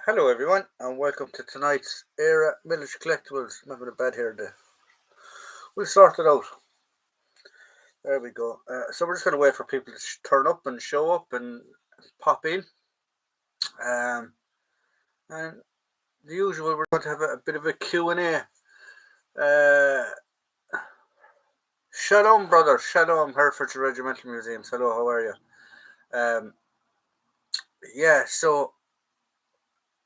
Hello everyone and welcome to tonight's Era Village Collectibles. I'm having a bad hair day. We'll sort it out. There we go. So we're just going to wait for people to turn up and show up and pop in. And the usual, we're going to have a bit of a Q&A. Shalom brother, Shalom Herefordshire Regimental Museums. Hello, how are you? So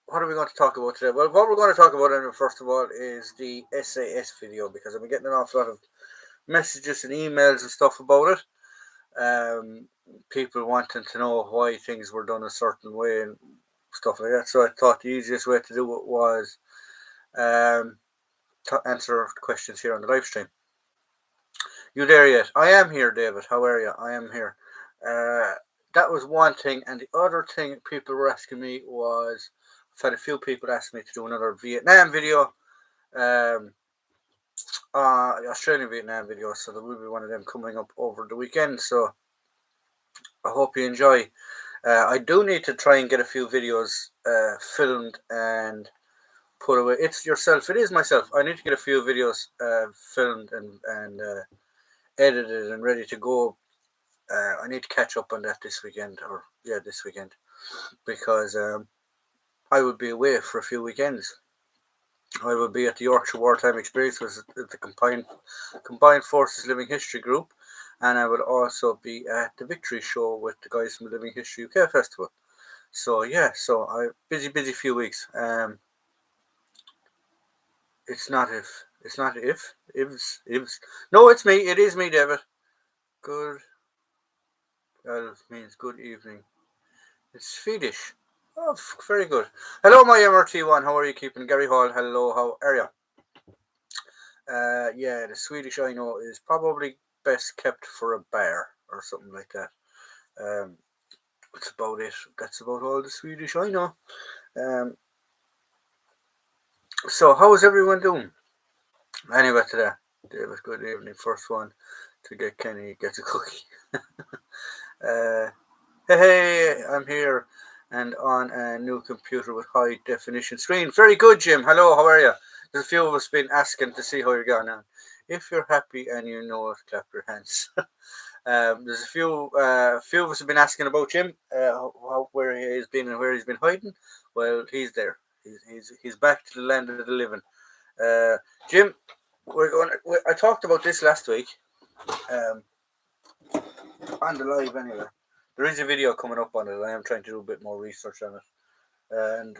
what are we going to talk about today? Well, what we're going to talk about, first of all, is the SAS video, because I've been getting an awful lot of messages and emails and stuff about it. People wanting to know why things were done a certain way and stuff like that. So I thought the easiest way to do it was to answer questions here on the live stream. You there yet? I am here, David. How are you? I am here. That was one thing, and the other thing people were asking me was, I've had a few people ask me to do another Vietnam video, Australian Vietnam video, so there will be one of them coming up over the weekend. So I hope you enjoy. I do need to try and get a few videos filmed and put away. It's yourself. It is myself. I need to get a few videos filmed and edited and ready to go. I need to catch up on that this weekend, this weekend, because I will be away for a few weekends. I will be at the Yorkshire Wartime Experience with the Combined Forces Living History Group, and I will also be at the Victory Show with the guys from the Living History UK Festival. So I busy few weeks. It's not if. No, it's me. It is me, David. Good. That means good evening. It's Swedish. Oh, very good. Hello, my MRT1. How are you keeping? Gary Hall. Hello, how are you? The Swedish I know is probably best kept for a bar or something like that. That's about it. That's about all the Swedish I know. So how is everyone doing? Anyway, today, David, good evening. First one to get Kenny gets a cookie. Hey, I'm here and on a new computer with high definition screen. Very good, Jim. Hello, how are you? There's a few of us been asking to see how you're going on. If you're happy and you know it, clap your hands. There's a few of us have been asking about Jim, where he's been and where he's been hiding. Well, he's there. He's back to the land of the living. Jim, I talked about this last week, on the live anyway. There is a video coming up on it. I am trying to do a bit more research on it, and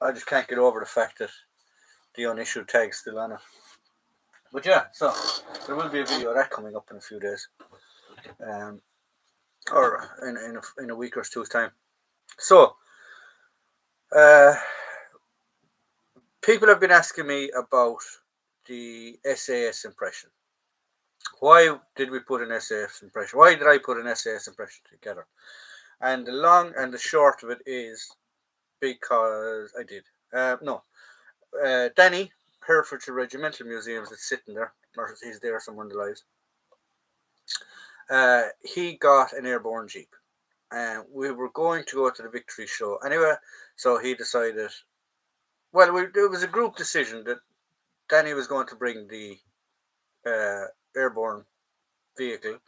I just can't get over the fact that the unissued tag's still on it. But yeah, so there will be a video of that coming up in a few days, or in a week or two's time. So, people have been asking me about the SAS impression. Why did we put an SAS impression? Why did I put an SAS impression together? And the long and the short of it is because I did. Danny, Herefordshire Regimental Museums, that's sitting there, or he's there somewhere in the lives. He got an airborne Jeep, and we were going to go to the Victory Show anyway. So he decided. Well, it was a group decision that Danny was going to bring the airborne vehicle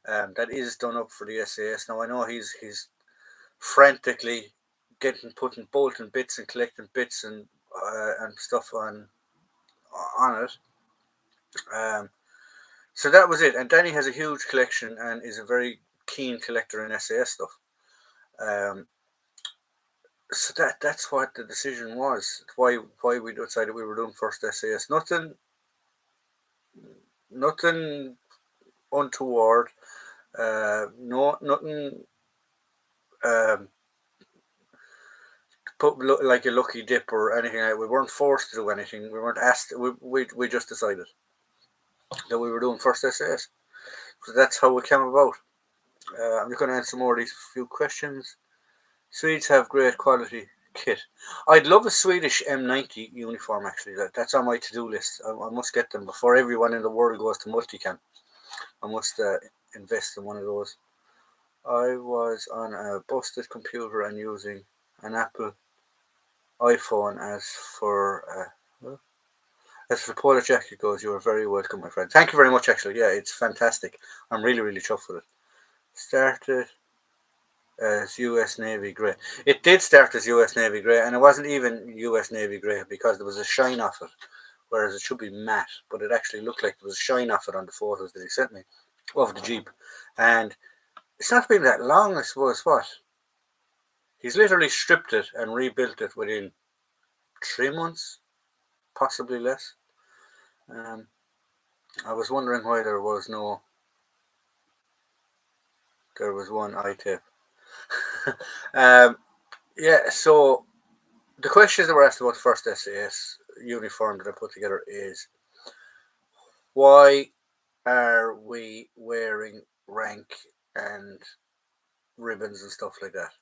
that is done up for the SAS. Now I know he's frantically putting bolting bits and collecting bits and stuff on it. So that was it. And Danny has a huge collection and is a very keen collector in SAS stuff. So that's what the decision was. Why we decided we were doing first SAS. Nothing untoward. Nothing. Put like a lucky dip or anything. We weren't forced to do anything. We weren't asked. We just decided that we were doing first SAS. So that's how it came about. I'm just going to answer more of these few questions. Swedes have great quality kit. I'd love a Swedish M90 uniform, actually. That's on my to-do list. I must get them before everyone in the world goes to multicam. I must invest in one of those. I was on a busted computer and using an Apple iPhone. As for the Polish jacket goes, you are very welcome, my friend. Thank you very much, actually. Yeah, it's fantastic. I'm really, really chuffed with it. Started as US Navy grey. It did start as US Navy grey, and it wasn't even US Navy grey because there was a shine off it, whereas it should be matte, but it actually looked like there was a shine off it on the photos that he sent me of the Jeep. And it's not been that long, I suppose. What? He's literally stripped it and rebuilt it within 3 months, possibly less. I was wondering why there was one eye tape. Yeah, so the questions that were asked about the first SAS uniform that I put together is, why are we wearing rank and ribbons and stuff like that?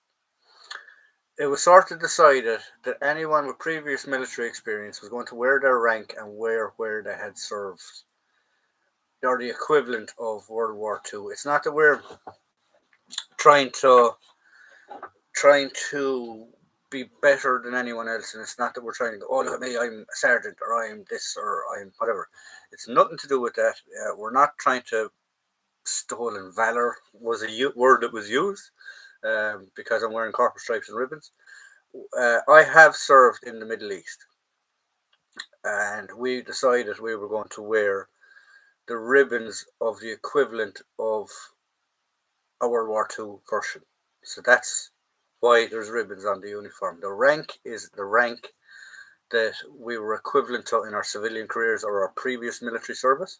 It was sort of decided that anyone with previous military experience was going to wear their rank and wear where they had served. They're the equivalent of World War II. It's not that we're trying to trying to be better than anyone else, and it's not that we're trying to go, oh, look at me, I'm a sergeant, or I'm this, or I'm whatever. It's nothing to do with that. We're not trying to. Stolen valor was a word that was used, because I'm wearing corporate stripes and ribbons. I have served in the Middle East, and we decided we were going to wear the ribbons of the equivalent of a World War II version. So that's why there's ribbons on the uniform. The rank is the rank that we were equivalent to in our civilian careers or our previous military service.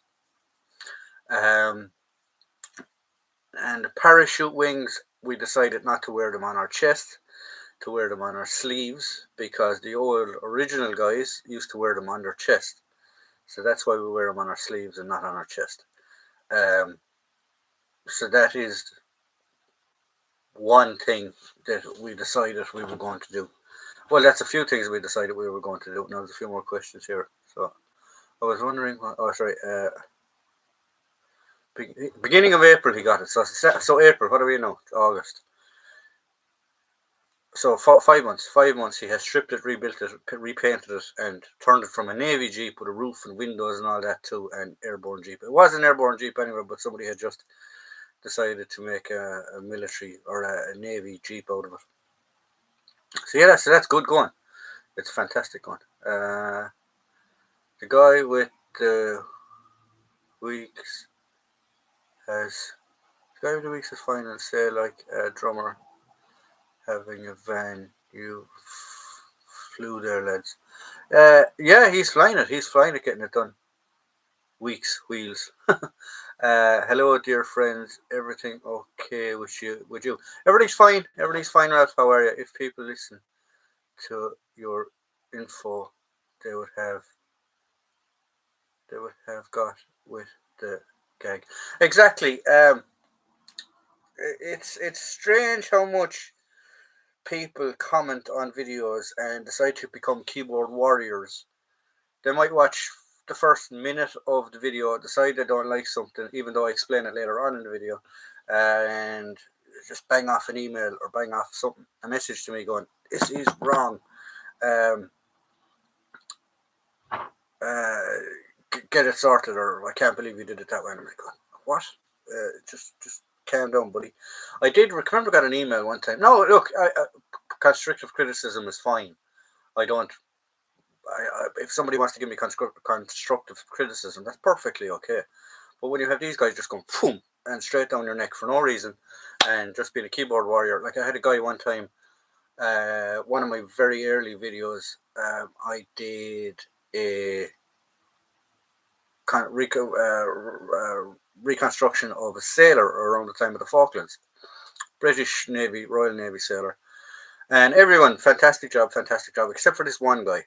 And the parachute wings, we decided not to wear them on our chest, to wear them on our sleeves, because the old original guys used to wear them on their chest. So that's why we wear them on our sleeves and not on our chest. So that is one thing that we decided we were going to do. Well, that's a few things we decided we were going to do. Now there's a few more questions here. So I was wondering. Beginning of April he got it. So April. What are we now? August. So 5 months. 5 months. He has stripped it, rebuilt it, repainted it, and turned it from a Navy Jeep with a roof and windows and all that to an airborne Jeep. It was an airborne Jeep anyway, but somebody had just decided to make a military or a Navy Jeep out of it. So yeah, that's good going. It's fantastic going. The guy with the weeks has the guy with the weeks is fine and say like a drummer having a van. You flew there, lads. Yeah, he's flying it. He's flying it, getting it done. Weeks wheels. Hello, dear friends. Everything okay with you? Everything's fine. Everything's fine, Ralph. How are you? If people listen to your info, they would have got with the gag. Exactly. It's strange how much people comment on videos and decide to become keyboard warriors. They might watch the first minute of the video, decide they don't like something, even though I explain it later on in the video, and just bang off an email or bang off a message to me going, "This is wrong." Um, get it sorted, or I can't believe you did it that way. And I'm like, what? Just calm down, buddy. I did remember got an email one time. No, look, constructive criticism is fine. I don't. If somebody wants to give me constructive criticism, that's perfectly okay. But when you have these guys just going boom and straight down your neck for no reason, and just being a keyboard warrior, like I had a guy one time. One of my very early videos, I did a reconstruction of a sailor around the time of the Falklands, British Navy, Royal Navy sailor, and everyone, fantastic job, except for this one guy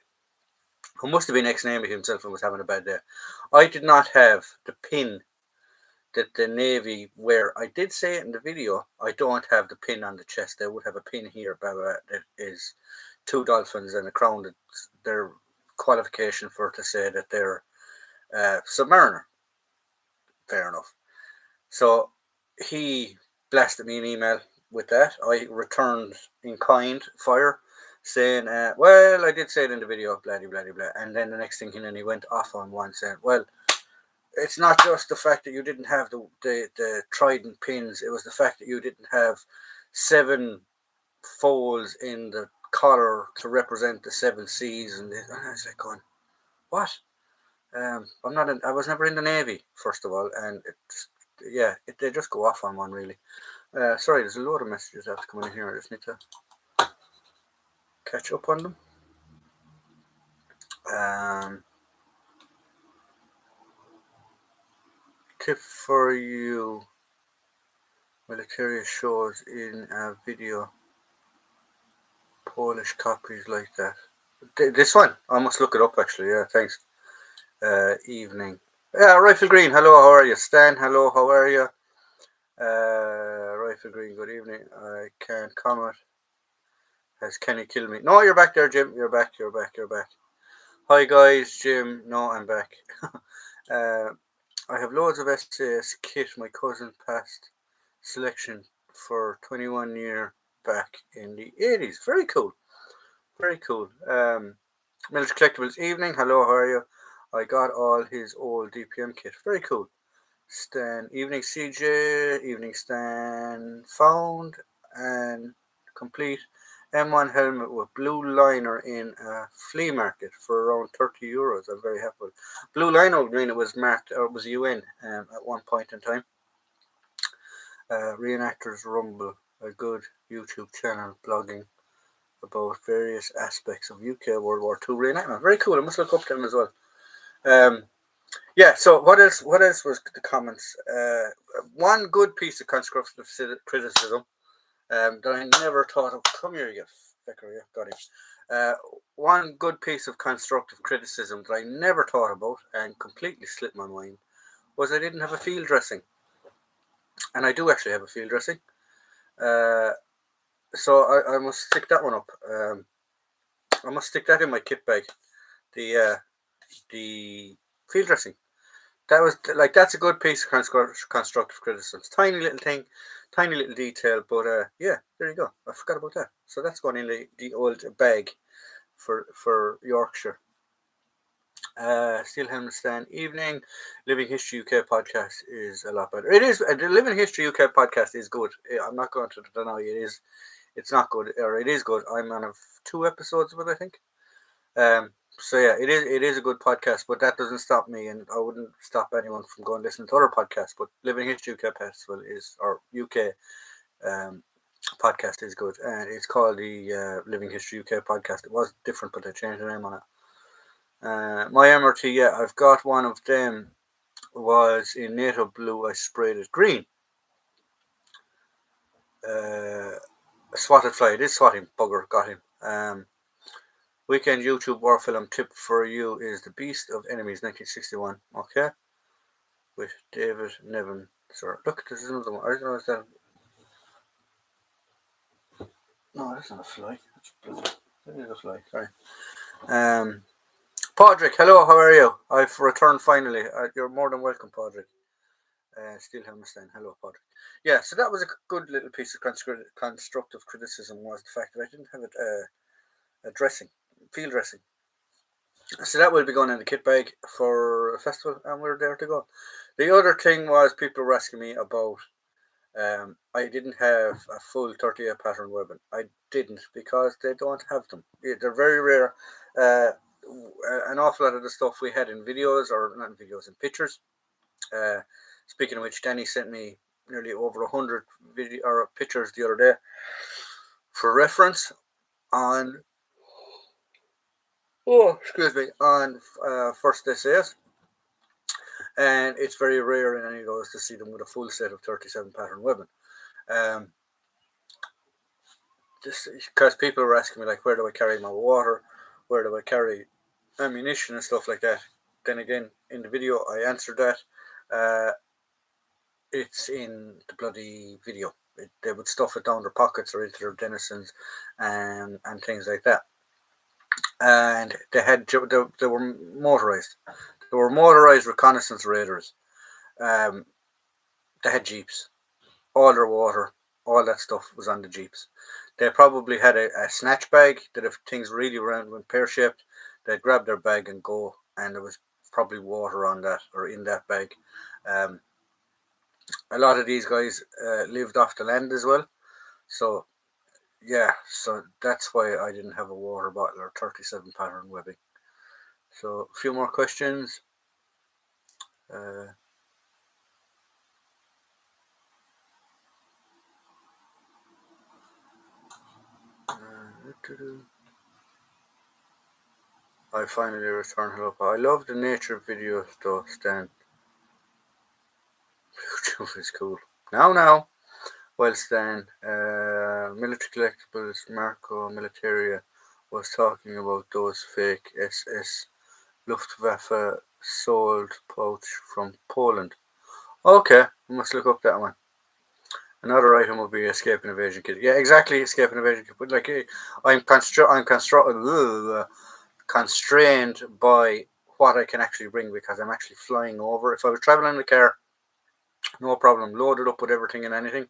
who must have been ex-Navy himself and was having a bad day. I did not have the pin that the Navy wear. I did say it in the video. I don't have the pin on the chest. They would have a pin here, that is two dolphins and a crown. That's their qualification for to say that they're submariner. Fair enough. So he blasted me an email with that. I returned in kind fire saying, well, I did say it in the video, blah, blah, blah, blah. And then the next thing, he went off on one saying, well, it's not just the fact that you didn't have the trident pins, it was the fact that you didn't have 7 folds in the collar to represent the 7 seas. And I was like going, what? I was never in the Navy, first of all, and they just go off on one, really. Sorry, there's a load of messages that have to come in here. I just need to catch up on them. Tip for you: military shows in a video Polish copies like that. This one, I must look it up actually. Yeah, thanks. Evening. Yeah, Rifle Green. Hello, how are you? Stan. Hello, how are you? Rifle Green. Good evening. I can't comment. Has Kenny killed me? No, you're back there, Jim. You're back. Hi guys, Jim. No, I'm back. I have loads of SAS kit. My cousin passed selection for 21 year back in the 80s. Very cool. Military Collectibles evening. Hello, how are you? I got all his old DPM kit. Very cool. Stan. Evening CJ. Evening Stan. Found and complete M1 helmet with blue liner in a flea market for around €30. I'm very happy. Blue liner would mean it was marked, or it was UN at one point in time. Reenactors Rumble, a good YouTube channel blogging about various aspects of UK World War II reenactment. Very cool. I must look up them as well. So what else was the comments? One good piece of constructive criticism that I never thought of. Come here, you fecker, you got him. One good piece of constructive criticism that I never thought about and completely slipped my mind was I didn't have a field dressing. And I do actually have a field dressing. So I must stick that one up. I must stick that in my kit bag. The field dressing. That's a good piece of constructive criticism. It's tiny little thing, tiny little detail, but there you go. I forgot about that. So that's going in the old bag for Yorkshire. Steel Helmet Stand evening. Living History UK podcast is a lot better. It is. The Living History UK podcast is good. I'm not going to deny it is. It's not good, or it is good. I'm on 2 episodes of it, I think. So yeah, it is a good podcast, but that doesn't stop me, and I wouldn't stop anyone from going to listen to other podcasts. But Living History UK Festival or UK podcast is good, and it's called the Living History UK podcast. It was different, but they changed the name on it. My MRT, yeah, I've got one of them. Was in NATO blue. I sprayed it green. Swatted fly. It is swatting. Bugger got him. Weekend YouTube war film tip for you is The Beast of Enemies 1961. Okay. With David Nevin. Sorry. Look, this is another one. I don't know if that. No, that's not a fly. That is a fly. Sorry. Podrick, hello, how are you? I've returned finally. You're more than welcome, Podrick. Steel Helmet Stand. Hello, Podrick. Yeah, so that was a good little piece of constructive criticism, was the fact that I didn't have it field dressing. So that will be going in the kit bag for a festival, and we're there to go. The other thing was people were asking me about I didn't have a full 38 pattern weapon. I didn't, because they don't have them. They're very rare. An awful lot of the stuff we had in videos, or not in videos, in pictures. Speaking of which, Danny sent me nearly over 100 pictures the other day for reference on First SAS, and it's very rare in any of those to see them with a full set of 37 pattern weapon. Just because people were asking me, like, where do I carry my water, where do I carry ammunition and stuff like that. Then again, in the video I answered that. It's in the bloody video. They would stuff it down their pockets or into their denizens and things like that. And they were motorized. They were motorized reconnaissance raiders. They had jeeps, all their water, all that stuff was on the Jeeps. They probably had a snatch bag that if things really went pear shaped, they'd grab their bag and go, and there was probably water on that or in that bag. Um, a lot of these guys lived off the land as well, so yeah, so that's why I didn't have a water bottle or 37 pattern webbing. So a few more questions. Uh, I finally returned. Hello. I love the nature videos though, Stan. YouTube is cool. Now. Well, Stan, Military Collectibles, Marco Militaria was talking about those fake SS Luftwaffe sold pouch from Poland. Okay, I must look up that one. Another item would be Escape and Evasion Kit. Yeah, exactly, Escape and Evasion Kit. But like, constrained by what I can actually bring because I'm actually flying over. If I was traveling in the car, no problem, loaded up with everything and anything.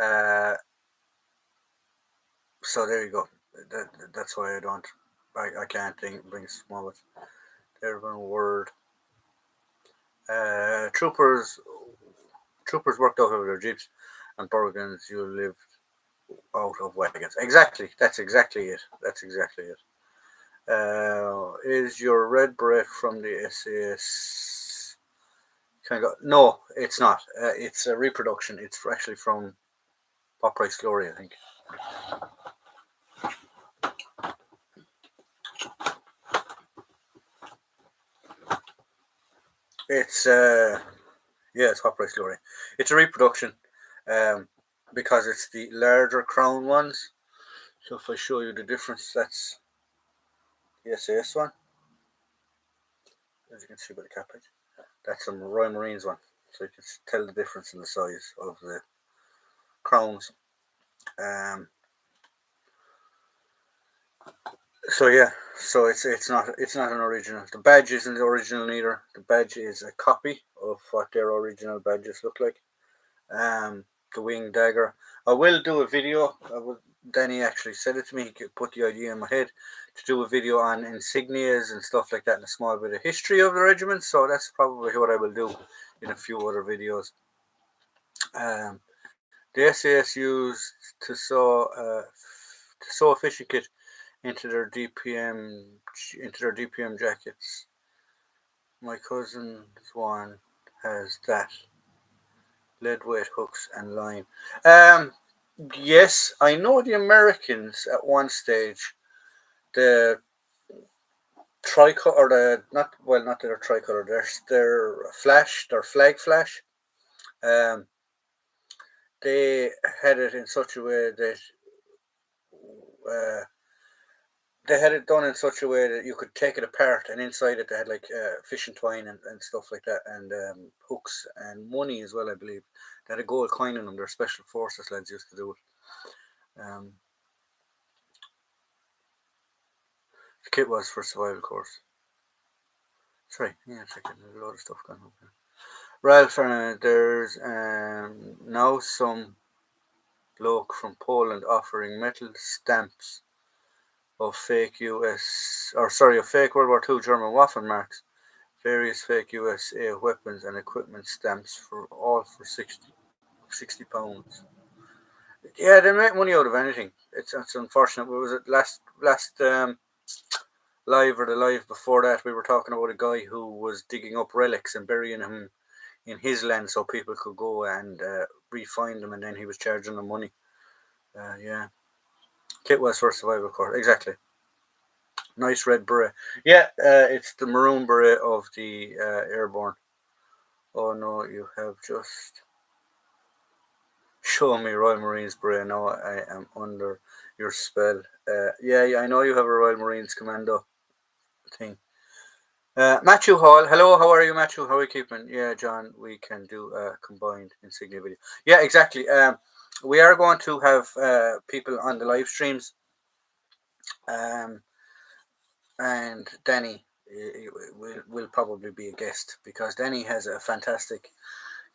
Uh, so there you go. That's why I don't. I can't bring small ones. There's one word. Troopers worked out of their jeeps, and Burgans you lived out of wagons. Exactly. That's exactly it. That's exactly it. Is your red beret from the SAS? Can I go? No, it's not. It's a reproduction. It's actually from Pop Price Glory, I think. It's yeah, it's Pop Price Glory. It's a reproduction, um, because it's the larger crown ones. So if I show you the difference, that's the SAS one, as you can see by the cap page. That's some Royal Marines one. So you can tell the difference in the size of the crowns. Um, so yeah, so it's not an original. The badge isn't the original either. The badge is a copy of what their original badges look like. The wing dagger. I will do a video. Danny actually said it to me. He put the idea in my head to do a video on insignias and stuff like that, and a small bit of history of the regiment. So that's probably what I will do in a few other videos. Um, the SAS used to sew a fishing kit into their DPM jackets. My cousin's one has that. Lead weight hooks and line. Um, yes, I know the Americans at one stage, the tricolor or the not their tricolor, their flag flash. Um, they had it in such a way that uh, they had it done in such a way that you could take it apart, and inside it they had like fishing twine and stuff like that, and hooks and money as well. I believe they had a gold coin in them. Their special forces lads used to do it. The kit was for survival course. Sorry, yeah, checking. There's a lot of stuff going on here. Ralph, there's now some bloke from Poland offering metal stamps of fake of fake World War II German Waffen marks, various fake USA weapons and equipment stamps for 60 pounds. Yeah, they make money out of anything. It's unfortunate. What was it last live or the live before that? We were talking about a guy who was digging up relics and burying them in his land so people could go and re-find them, and then he was charging them money. Yeah, kit was for survival course. Exactly. Nice red beret. Yeah, it's the maroon beret of the airborne. Oh no, you have just shown me Royal Marines beret. Now I am under your spell. Yeah, I know you have a Royal Marines commando thing. Matthew Hall, hello, how are you, Matthew? How are you keeping? Yeah, John, we can do a combined insignia video. Yeah, exactly. We are going to have people on the live streams, um, and Danny will probably be a guest because Danny has a fantastic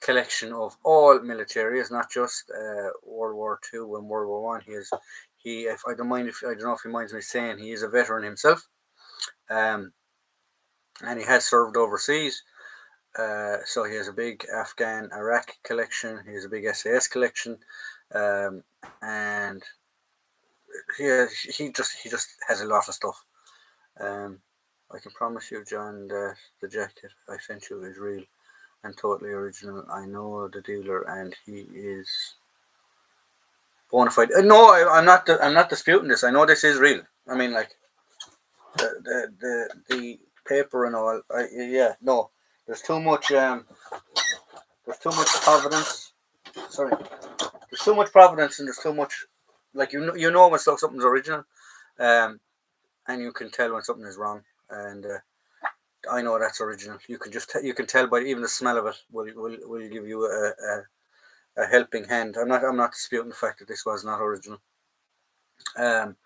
collection of all militaries, not just World War II and World War One. If I don't mind, if I don't know if he minds me saying, he is a veteran himself, and he has served overseas. So he has a big Afghan Iraq collection. He has a big SAS collection, and he just has a lot of stuff. Um, I can promise you, John, that the jacket I sent you is real and totally original. I know the dealer, and he is bona fide. No, I'm not. I'm not disputing this. I know this is real. I mean, like the paper and all. Yeah, no. There's too much. There's too much providence. Sorry. There's too much providence, and there's too much. Like you know when something's original, um, and you can tell when something is wrong. And I know that's original. You can just you can tell by even the smell of it will give you a helping hand. I'm not disputing the fact that this was not original. Um.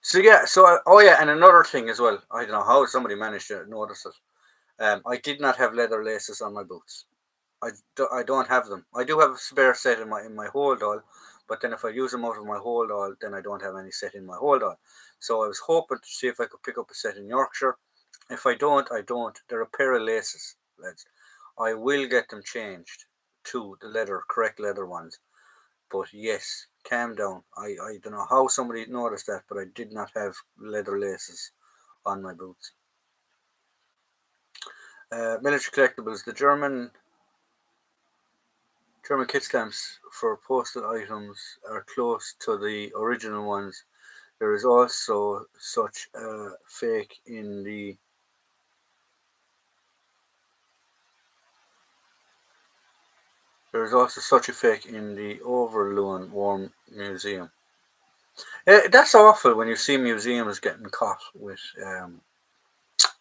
So yeah. So oh yeah, and another thing as well. I don't know how somebody managed to notice it. I did not have leather laces on my boots. I don't have them. I do have a spare set in my hold all, but then if I use them out of my hold all, then I don't have any set in my hold all. So I was hoping to see if I could pick up a set in Yorkshire. If I don't, I don't. They're a pair of laces, lads. I will get them changed to the correct leather ones. But yes, calm down. I don't know how somebody noticed that, but I did not have leather laces on my boots. Military collectibles. The German kit stamps for postal items are close to the original ones. There is also such a fake in the Overloon War Museum. That's awful when you see museums getting caught with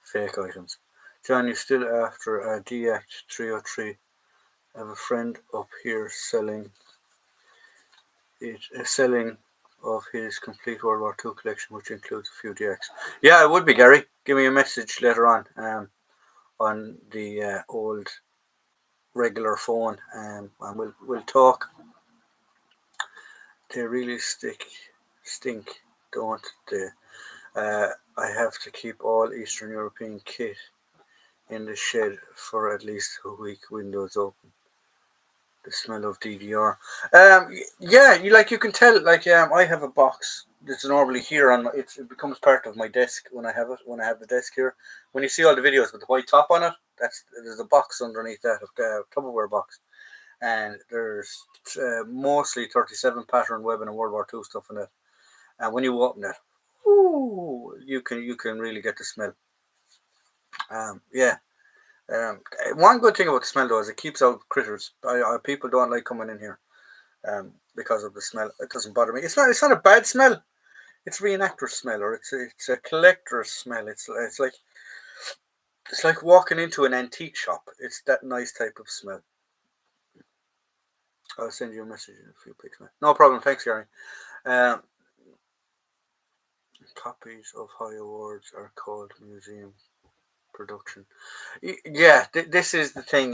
fake items. John, you still after a D-Act 303? I have a friend up here selling of his complete World War II collection, which includes a few DX. Yeah, it would be, Gary. Give me a message later on the old regular phone, and we'll talk. They really stink, don't they? I have to keep all Eastern European kit in the shed for at least a week. Windows open. The smell of DDR. Yeah, you can tell. I have a box that's normally here it becomes part of my desk when I have it. When I have the desk here, when you see all the videos with the white top on it, there's a box underneath that, a Tupperware box, and there's mostly 37 pattern webbing and World War II stuff in it. And when you open it, ooh, you can really get the smell. Yeah. One good thing about the smell though is it keeps out critters. People don't like coming in here because of the smell. It doesn't bother me. It's not a bad smell. It's reenactor's smell, or it's a collector's smell. It's like walking into an antique shop. It's that nice type of smell. I'll send you a message in a few pics, man. No problem. Thanks, Gary. Um, Copies of high awards are called museum production. Yeah, this is the thing.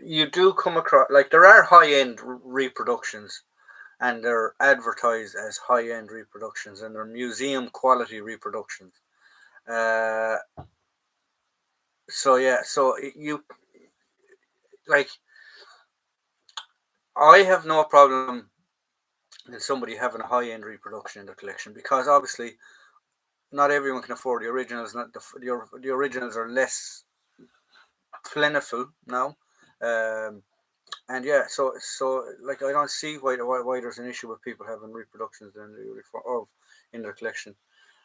You do come across, like, there are high end reproductions, and they're advertised as high end reproductions, and they're museum quality reproductions. Uh, so yeah, so you like, I have no problem in somebody having a high end reproduction in their collection, because obviously not everyone can afford the originals. Not the originals are less plentiful now. And yeah, so like, I don't see why there's an issue with people having reproductions in their collection.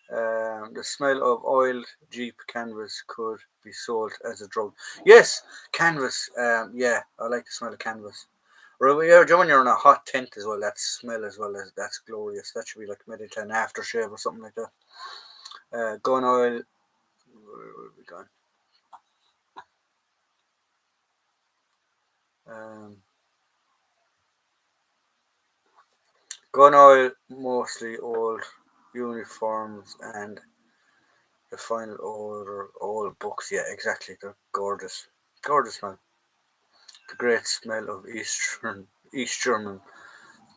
The smell of oiled Jeep canvas could be sold as a drug. Yes, canvas. Yeah, I like the smell of canvas. When you're in a hot tent as well, that smell as well, that's glorious. That should be like made into an aftershave or something like that. Gun oil. Where will be gone? Gun oil, mostly old uniforms, and the final order, all books. Yeah, exactly. They're gorgeous. Gorgeous smell. The great smell of East German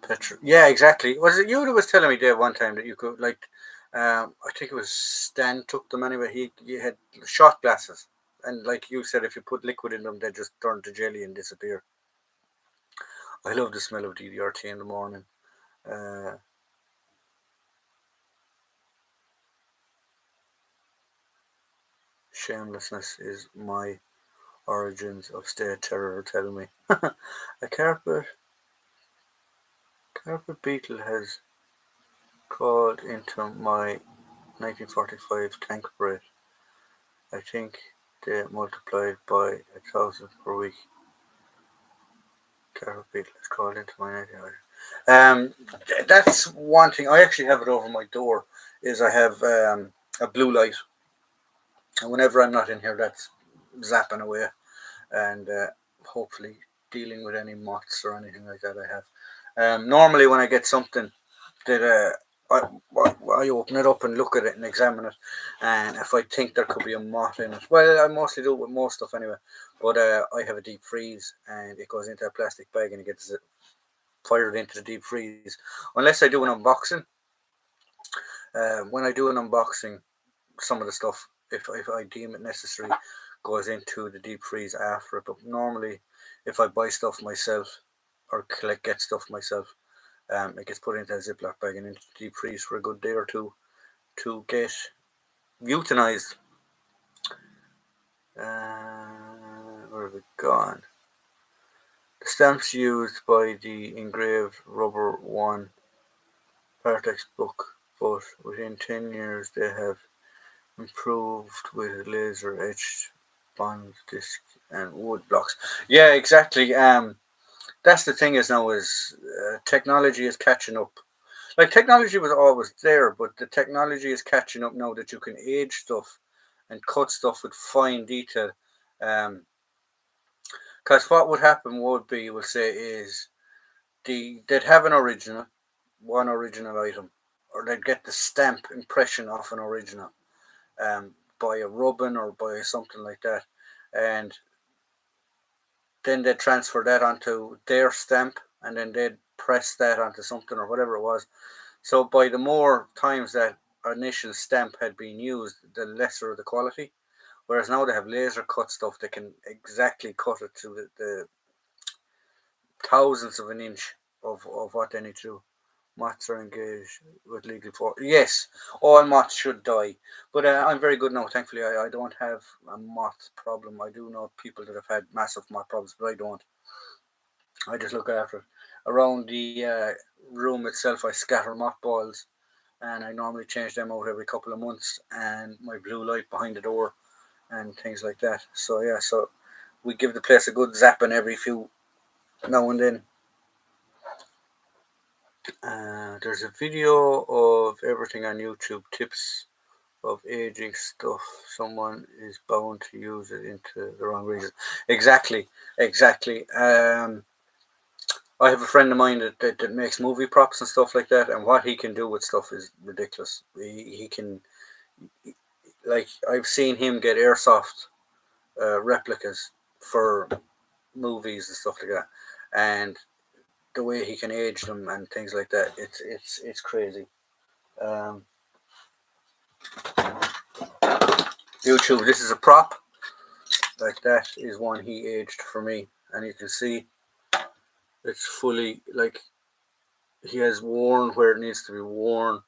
petrol. Yeah, exactly. Was it you that was telling me, Dave, one time that you could, like, I think it was Stan took them anyway. He had shot glasses. And like you said, if you put liquid in them, they just turn to jelly and disappear. I love the smell of DDRT in the morning. Uh, Shamelessness is my origins of state terror, tell me. A carpet beetle has crawled into my 1945 tank parade. I think they multiplied by 1,000 per week. Carpet beetle has crawled into my 1945. That's one thing. I actually have it over my door. Is I have a blue light, and whenever I'm not in here, that's zapping away, and hopefully dealing with any moths or anything like that I have. Normally, when I get something that I open it up and look at it and examine it, and if I think there could be a moth in it, well, I mostly do it with most stuff anyway. But I have a deep freeze, and it goes into a plastic bag and it gets fired into the deep freeze. Unless I do an unboxing. When I do an unboxing, some of the stuff, if I deem it necessary, goes into the deep freeze after it. But normally, if I buy stuff myself or get stuff myself, it gets put into a Ziploc bag and into the deep freeze for a good day or two to get euthanized. Where have we gone? The stamps used by the engraved rubber one Partex book, but within 10 years they have improved with laser etched bond disc and wood blocks. Yeah, exactly. That's the thing is now is technology is catching up. Like technology was always there, but the technology is catching up now that you can age stuff and cut stuff with fine detail. Um, because what would happen would be, you will say, is they'd have one original item, or they'd get the stamp impression of an original, by a rubbing or by something like that, and then they'd transfer that onto their stamp, and then they'd press that onto something or whatever it was. So by the more times that initial stamp had been used, the lesser the quality. Whereas now they have laser cut stuff that can exactly cut it to the thousandths of an inch of what they need to do. Moths are engaged with legal force. Yes, all moths should die. But I'm very good now, thankfully. I don't have a moth problem. I do know people that have had massive moth problems, but I don't. I just look after it. Around the room itself, I scatter mothballs, and I normally change them out every couple of months, and my blue light behind the door and things like that. So yeah, so we give the place a good zapping every few now and then. There's a video of everything on YouTube, tips of aging stuff. Someone is bound to use it into the wrong reason. Exactly, exactly. I have a friend of mine that makes movie props and stuff like that, and what he can do with stuff is ridiculous. He can, like, I've seen him get airsoft replicas for movies and stuff like that, and the way he can age them and things like that, it's crazy. Um, YouTube, this is a prop. Like that is one he aged for me, and you can see it's fully, like, he has worn where it needs to be worn,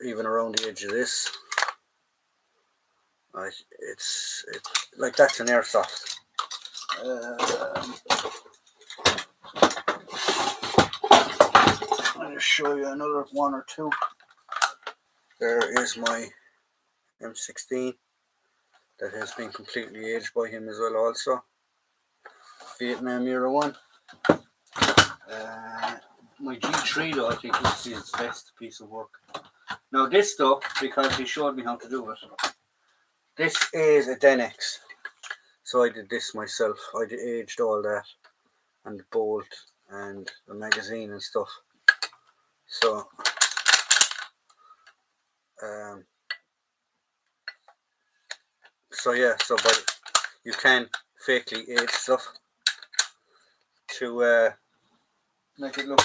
even around the edge of this. Like it's like that's an airsoft. I'll just show you another one or two. There is my M16 that has been completely aged by him as well. Also, Vietnam era one. My G3 though, I think is his best piece of work. Now this though, because he showed me how to do it. This is a Denex, so I did this myself. I aged all that and the bolt and the magazine and stuff. So, um, so yeah, you can fakely age stuff to make it look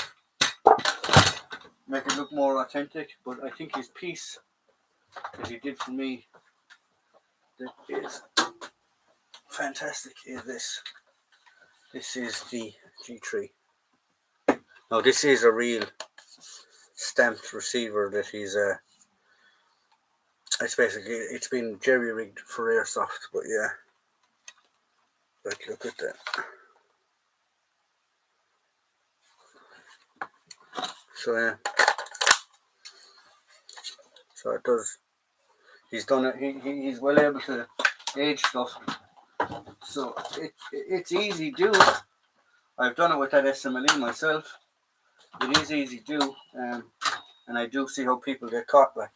more authentic. But I think his piece that he did for me that is fantastic is this. This is the G3. Now this is a real stamped receiver that he's it's been jerry rigged for airsoft, but yeah, like look at that. So yeah, so it does. He's done it. He's well able to age stuff. So it's easy do. I've done it with that SMLE myself. It is easy do, and I do see how people get caught. Like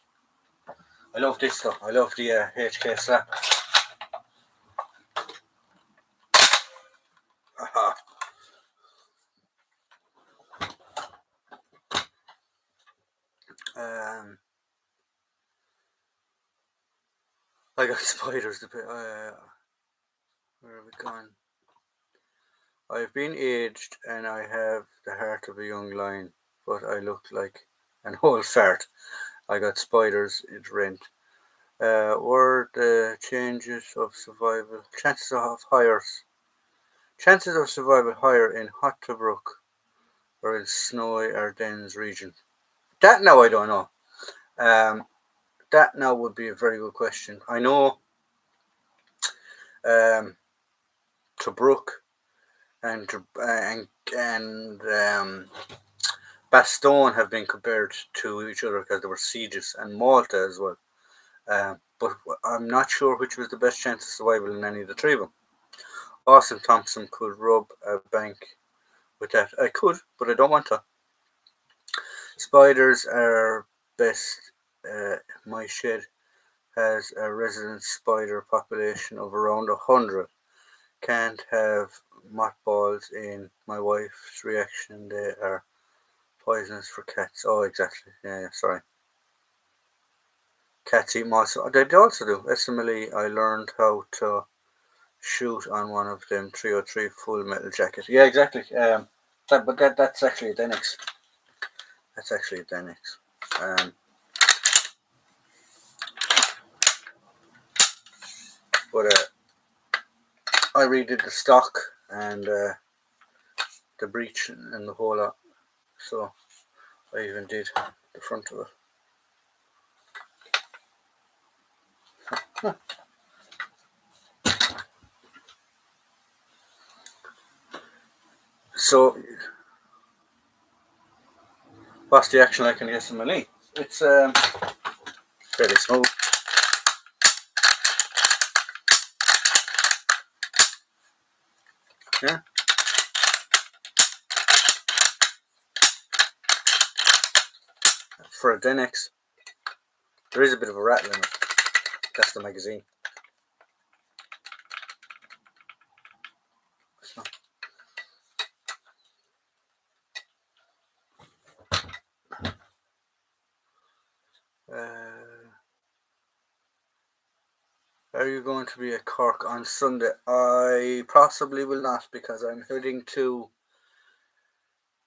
I love this stuff. I love the HK slap. I got spiders. Where are we going? I've been aged and I have the heart of a young lion, but I look like an old fart. I got spiders in rent. Were the chances of survival higher in Hot Tobruk or in Snowy Ardennes region? That now I don't know. That now would be a very good question. I know Tobruk and Bastogne have been compared to each other because there were sieges, and Malta as well. But I'm not sure which was the best chance of survival in any of the three of them. Austin Thompson could rub a bank with that. I could, but I don't want to. Spiders are best. My shed has a resident spider population of around 100. Can't have mothballs in. My wife's reaction, they are poisonous for cats. Oh, exactly. Yeah, sorry. Cats eat moths. They also do. SMLE, I learned how to shoot on one of them 303 Full Metal Jacket. Yeah, exactly. That's actually a Denix. That's actually a Denix. But I redid the stock and the breech and the whole lot. So I even did the front of it. So what's the action like in the SMLE? It's fairly smooth. Yeah. For a Denix, there is a bit of a rattle in it. That's the magazine. So. Are you going to be at Cork on Sunday? I possibly will not because I'm heading to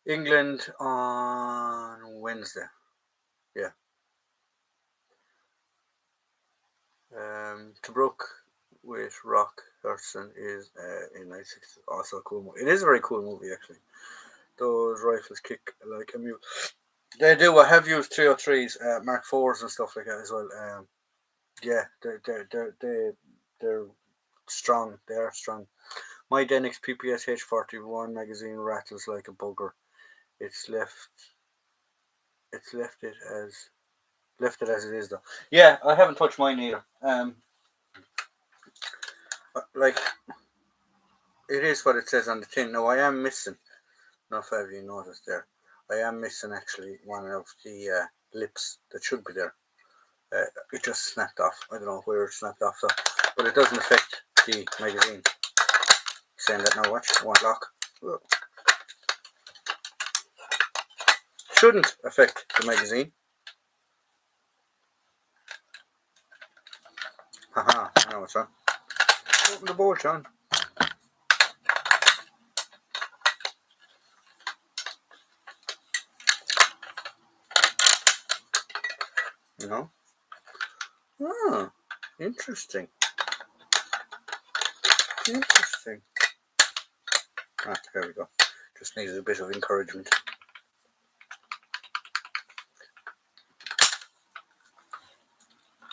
England on Wednesday. Yeah. Tobruk with Rock Hudson is in 96. Also a cool movie. It is a very cool movie actually. Those rifles kick like a mule. They do. I have used 303s, Mark 4s and stuff like that as well. Yeah, they're strong. They are strong. My Denix PPS H41 magazine rattles like a bugger. It's left it as it is though. Yeah, I haven't touched mine either. Like it is what it says on the tin. Now I am missing. Not if you noticed there. I am missing actually one of the lips that should be there. It just snapped off. I don't know where it snapped off, so, but it doesn't affect the magazine. Saying that now, watch, it won't lock. Shouldn't affect the magazine. Haha, I know what's wrong. Open the bowl, John. You know? Oh, interesting. Interesting. Ah, there we go. Just needed a bit of encouragement.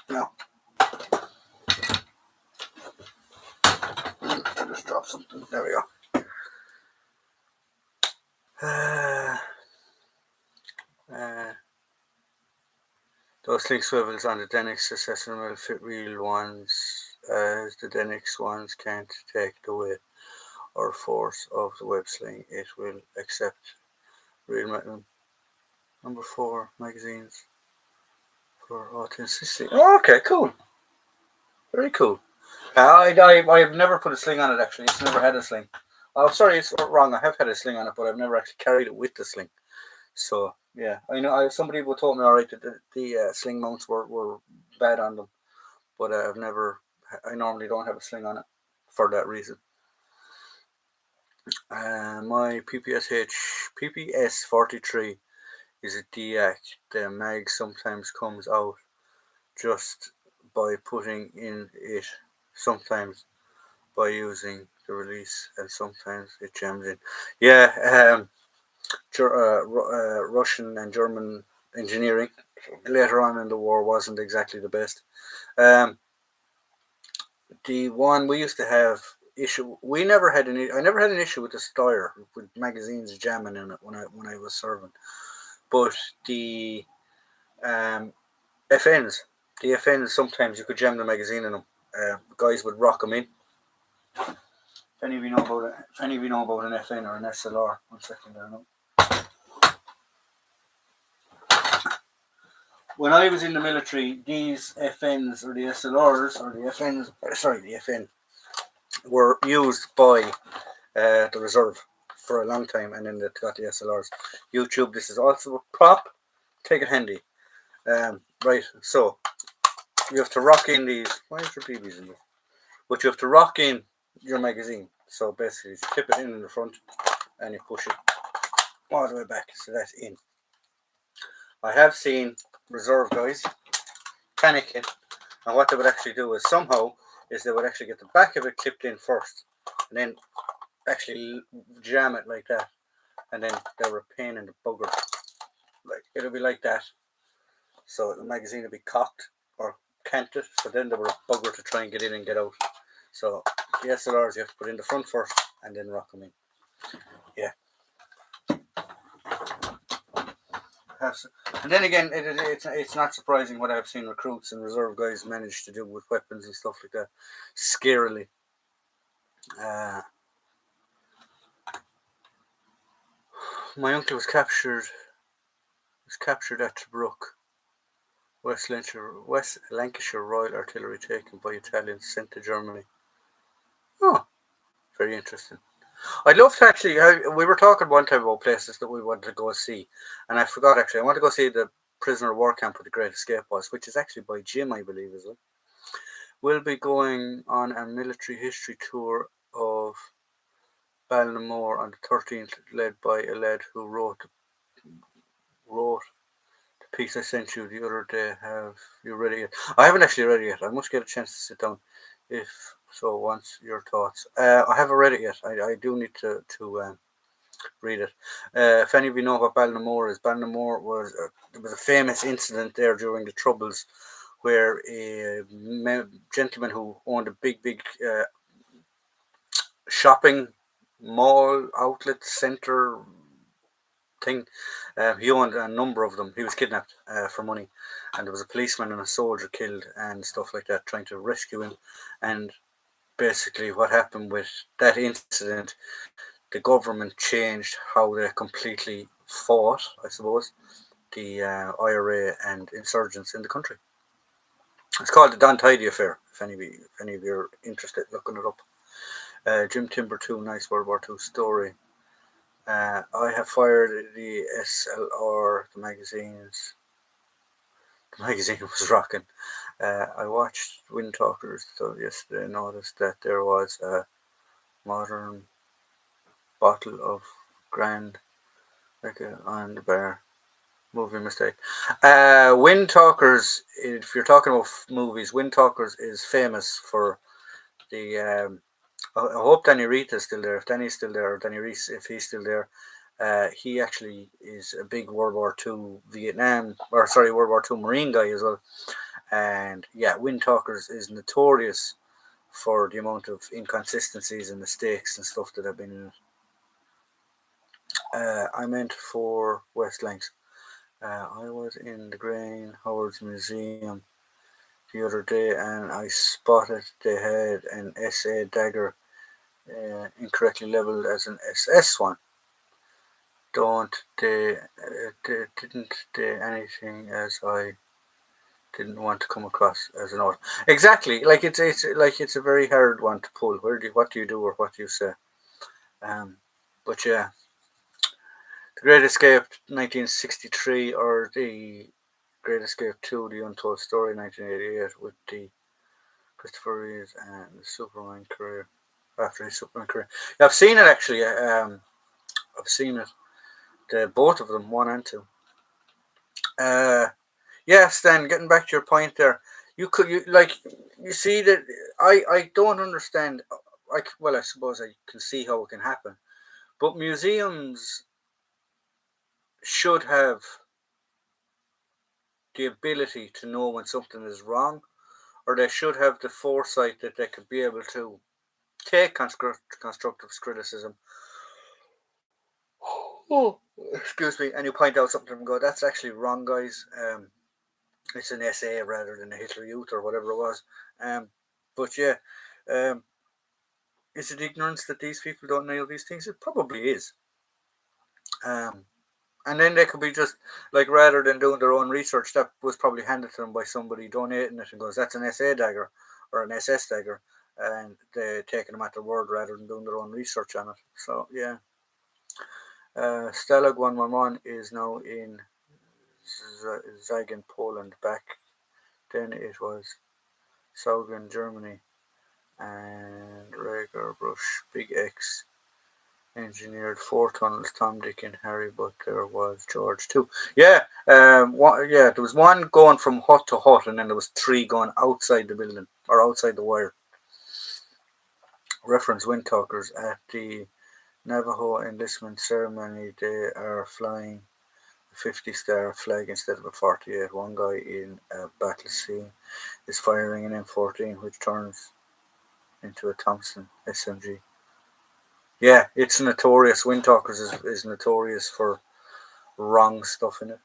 Now, I just dropped something. There we go. Those sling swivels on the Denix assessment will fit real ones, as the Denix ones can't take the weight or force of the web sling. It will accept real metal. Number 4 magazines for authenticity. Oh, okay, cool. Very cool. I've never put a sling on it, actually. It's never had a sling. Oh, sorry, it's wrong. I have had a sling on it, but I've never actually carried it with the sling. So, yeah. I know somebody told me, all right, that the sling mounts were bad on them. But I normally don't have a sling on it for that reason. My PPS 43 is a DIAC. The mag sometimes comes out just by putting in it, sometimes by using the release, and sometimes it jams in. Yeah, Russian and German engineering later on in the war wasn't exactly the best. The one we used to have issue, I never had an issue with the Steyr with magazines jamming in it when I was serving, but the um, FNs, sometimes you could jam the magazine in them. Guys would rock them in. If any of you know about an FN or an SLR, 1 second there now. When I was in the military, these FNs or the SLRs or the FNs, the FN were used by the reserve for a long time, and then they got the SLRs. YouTube, this is also a prop. Take it handy. Right, so you have to rock in these. Why is there BBs in this? But you have to rock in your magazine. So basically, you clip it in the front and you push it all the way back, so that's in. I have seen reserve guys panicking, and what they would actually do is they would actually get the back of it clipped in first, and then actually jam it like that, and then they were a pain in the bugger. Like, it'll be like that. So the magazine will be cocked or canted, so then they were a bugger to try and get in and get out. So the SLRs you have to put in the front first and then rock them in. Yeah. And then again, it's not surprising what I've seen recruits and reserve guys manage to do with weapons and stuff like that. Scarily. My uncle was captured at Tobruk. West Lancashire Royal Artillery taken by Italians, sent to Germany. Oh, very interesting. I'd love to actually. We were talking one time about places that we wanted to go see, and I forgot actually. I want to go see the prisoner of war camp where the Great Escape was, which is actually by Jim, I believe, as well. We'll be going on a military history tour of Ballinamore on the 13th, led by a lad who wrote the piece I sent you the other day. Have you read it yet? I haven't actually read it yet. I must get a chance to sit down. If so, once your thoughts. I haven't read it yet. I do need to read it. If any of you know what Ballinamore is, Ballinamore there was a famous incident there during the Troubles, where a gentleman who owned a big shopping mall outlet center thing, he owned a number of them. He was kidnapped for money, and there was a policeman and a soldier killed and stuff like that, trying to rescue him. And basically, what happened with that incident, the government changed how they completely fought, I suppose, the IRA and insurgents in the country. It's called the Don Tidy Affair, if any of you are interested looking it up. Jim Timber 2, nice World War II story. I have fired the SLR, the magazine was rocking. I watched Wind Talkers yesterday and noticed that there was a modern bottle of Grand Liquor on the bar. Movie mistake. Wind Talkers, if you're talking about movies, Wind Talkers is famous for the. I hope Danny Reith is still there. If Danny's still there, or Danny Reith, if he's still there, he actually is a big World War Two Marine guy as well. And yeah, Wind Talkers is notorious for the amount of inconsistencies and mistakes and stuff that have been in it. I meant for West Lancs. I was in the Grain Howard's Museum the other day and I spotted they had an SA dagger incorrectly labelled as an SS one. Don't they didn't they anything as I didn't want to come across as an odd. Exactly, like it's a very hard one to pull. What do you do or what do you say? But yeah, The Great Escape 1963 or The Great Escape 2, The Untold Story 1988 with the Christopher Reeves and the Superman career after his Superman career. Yeah, I've seen it actually. I've seen it. Both of them, one and two. Yes, then getting back to your point there, you see that I don't understand. I suppose I can see how it can happen, but museums should have the ability to know when something is wrong, or they should have the foresight that they could be able to take constructive criticism. Oh, excuse me, and you point out something and go, "That's actually wrong, guys." It's an SA rather than a Hitler Youth or whatever it was. But yeah, um, is it ignorance that these people don't know these things? It probably is. Um, and then they could be just like rather than doing their own research, that was probably handed to them by somebody donating it and goes, "That's an SA dagger or an SS dagger," and they're taking them at their word rather than doing their own research on it. So yeah, Stalag 111 is now in Zeigen, Poland. Back then it was Saugen, Germany, and Rager Brush Big X engineered 4 tunnels, Tom, Dick, and Harry, but there was George too. Yeah, there was one going from hut to hut, and then there was 3 going outside the building or outside the wire. Reference Wind Talkers at the Navajo enlistment ceremony. They are flying a 50-star flag instead of a 48. One guy in a battle scene is firing an M14, which turns into a Thompson SMG. Yeah, it's notorious. Wind Talkers is notorious for wrong stuff in it.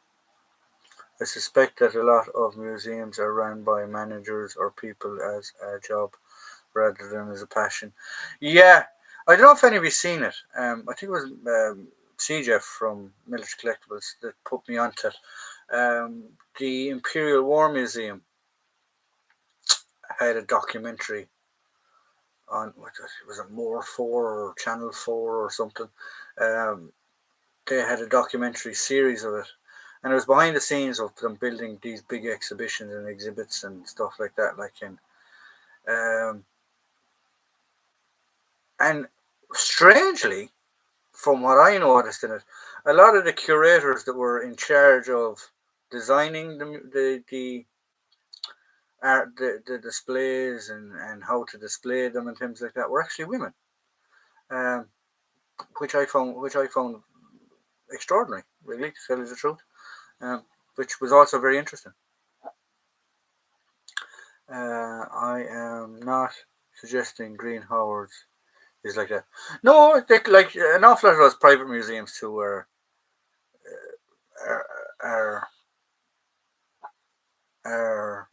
I suspect that a lot of museums are run by managers or people as a job rather than as a passion. Yeah, I don't know if anybody's seen it. I think it was CJ from Military Collectibles that put me onto it. The Imperial War Museum had a documentary on, was it More 4 or Channel 4 or something. They had a documentary series of it, and it was behind the scenes of them building these big exhibitions and exhibits and stuff like that. And strangely, from what I noticed in it, a lot of the curators that were in charge of designing the displays and how to display them and things like that were actually women, um, which I found extraordinary, really, to tell you the truth, um, which was also very interesting. I am not suggesting Green Howards is like that. No, like an awful lot of those private museums too are are, are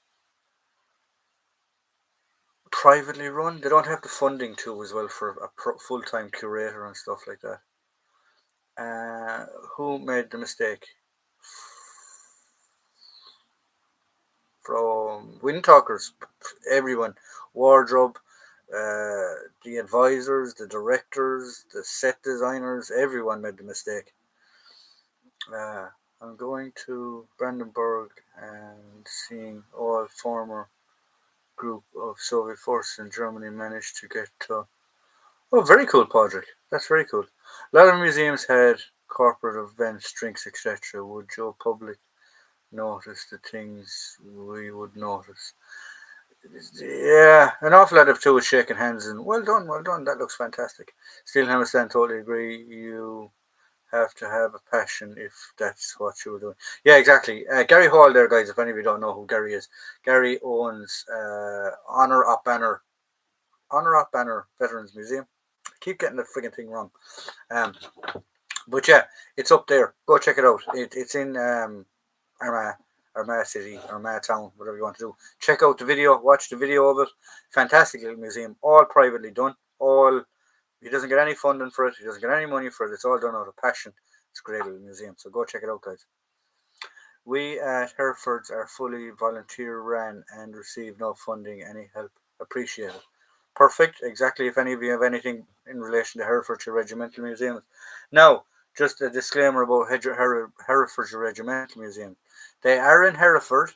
privately run. They don't have the funding too as well for a full time curator and stuff like that. Uh, who made the mistake? From Wind Talkers, everyone, wardrobe, the advisors, the directors, the set designers, everyone made the mistake. I'm going to Brandenburg and seeing all former group of Soviet forces in Germany managed to get to. Oh, very cool, Podrick. That's very cool. A lot of museums had corporate events, drinks, etc. Would Joe Public notice the things we would notice? Yeah, an awful lot of two was shaking hands and well done, well done. That looks fantastic. Still, understand, totally agree. You have to have a passion if that's what you were doing. Yeah, exactly. Gary Hall, there, guys. If any of you don't know who Gary is, Gary owns Honor Up Banner Veterans Museum. I keep getting the frigging thing wrong. Um, but yeah, it's up there. Go check it out. It's in Armagh, Armagh City, Armagh Town, whatever you want to do. Check out the video. Watch the video of it. Fantastic little museum, all privately done. All he doesn't get any funding for it. He doesn't get any money for it. It's all done out of passion. It's a great little museum. So go check it out, guys. We at Herefords are fully volunteer ran and receive no funding. Any help appreciated. Perfect. Exactly. If any of you have anything in relation to Herefordshire Regimental Museums. Now, just a disclaimer about Herefordshire Regimental Museum. They are in Hereford.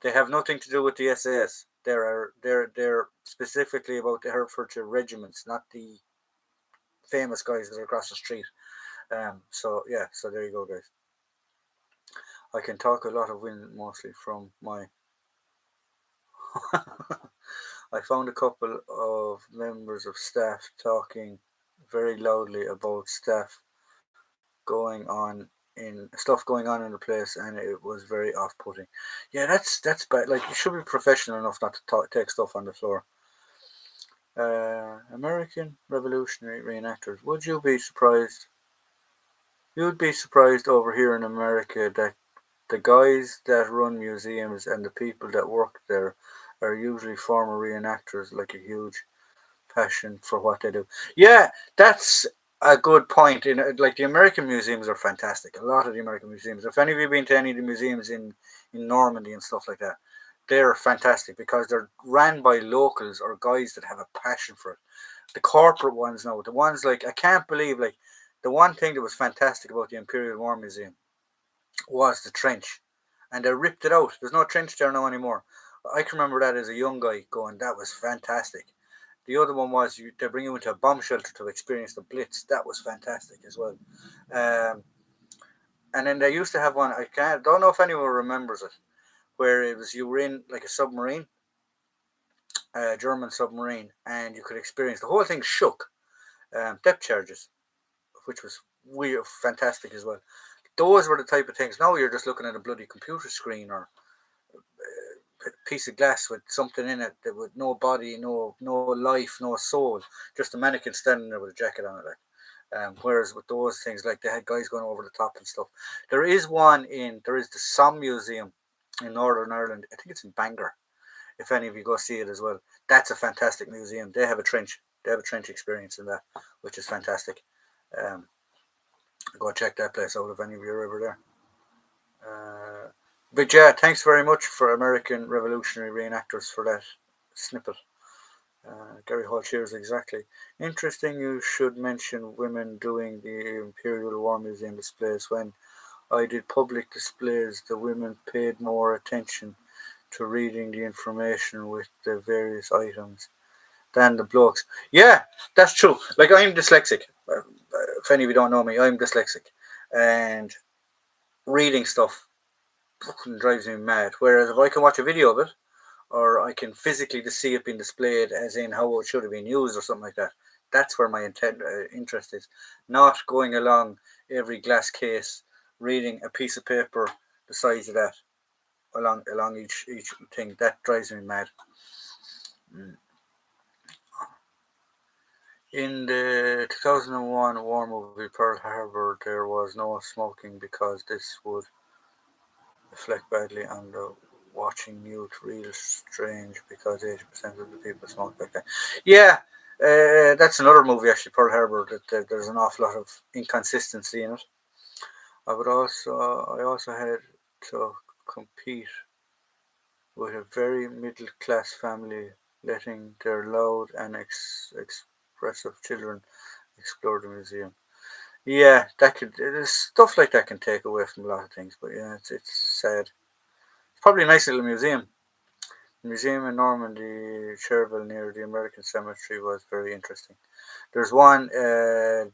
They have nothing to do with the SAS. They're specifically about the Herefordshire regiments, not the famous guys that are across the street. So yeah, so there you go, guys. I can talk a lot of wind mostly from my. I found a couple of members of staff talking very loudly about stuff going on in the place, and it was very off-putting. Yeah, that's bad. Like, you should be professional enough not to take stuff on the floor. American Revolutionary reenactors. Would you be surprised? You'd be surprised over here in America that the guys that run museums and the people that work there are usually former reenactors, like a huge passion for what they do. Yeah, that's a good point. Like, the American museums are fantastic. A lot of the American museums. If any of you been to any of the museums in Normandy and stuff like that, they're fantastic because they're ran by locals or guys that have a passion for it. The corporate ones now, the ones like I can't believe like the one thing that was fantastic about the Imperial War Museum was the trench, and they ripped it out. There's no trench there now anymore. I can remember that as a young guy going, that was fantastic. The other one was they bring you into a bomb shelter to experience the Blitz. That was fantastic as well. Um, and then they used to have one. Don't know if anyone remembers it, where it was you were in like a submarine, a German submarine, and you could experience the whole thing shook. Depth charges, which was weird, fantastic as well. Those were the type of things. Now you're just looking at a bloody computer screen or a piece of glass with something in it that with no body, no life, no soul, just a mannequin standing there with a jacket on it. Whereas with those things, like they had guys going over the top and stuff. There is the Somme Museum in Northern Ireland. I think it's in Bangor. If any of you go see it as well, that's a fantastic museum. They have a trench. They have a trench experience in that, which is fantastic. Um, Go check that place out if any of you are ever there. But yeah, thanks very much for American Revolutionary Reenactors for that snippet. Gary Hall, cheers, exactly. Interesting you should mention women doing the Imperial War Museum displays. When I did public displays, the women paid more attention to reading the information with the various items than the blokes. Yeah, that's true. Like, I'm dyslexic. If any of you don't know me, I'm dyslexic. And reading stuff fucking drives me mad. Whereas if I can watch a video of it, or I can physically just see it being displayed, as in how it should have been used or something like that, that's where my interest is. Not going along every glass case, reading a piece of paper the size of that along each thing. That drives me mad. In the 2001 war movie Pearl Harbor, there was no smoking because this would reflect badly on the watching youth. Real strange because 80% of the people smoke back then. Yeah, that's another movie actually, Pearl Harbor. That there's an awful lot of inconsistency in it. I also had to compete with a very middle class family, letting their loud and expressive children explore the museum. Yeah, stuff like that can take away from a lot of things, but yeah, it's sad. It's probably a nice little museum. The museum in Normandy, Cherville, near the American Cemetery, was very interesting. There's one,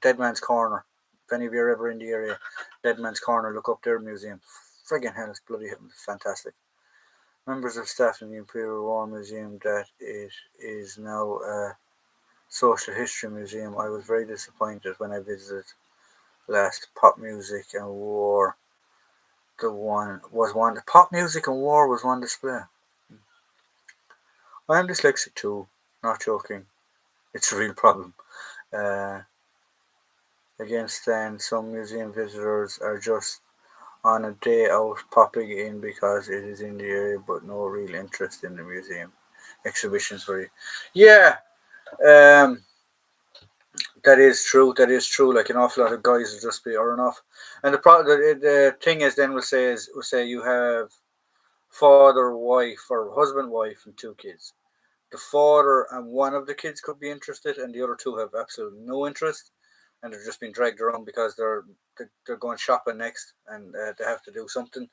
Dead Man's Corner. If any of you are ever in the area, Dead Man's Corner, look up their museum. Friggin' hell, it's bloody fantastic. Members of staff in the Imperial War Museum that it is now a social history museum. I was very disappointed when I visited last. Pop music and war. Pop music and war was one display. I am dyslexic too, not joking. It's a real problem. Uh, Against then, some museum visitors are just on a day out popping in because it is in the area, but no real interest in the museum. Exhibitions for you. Yeah, um, that is true. That is true. Like an awful lot of guys will just be or enough. And the thing is, then we'll say you have father, wife, or husband, wife, and two kids. The father and one of the kids could be interested, and the other two have absolutely no interest, and they're just being dragged around because they're going shopping next, and they have to do something.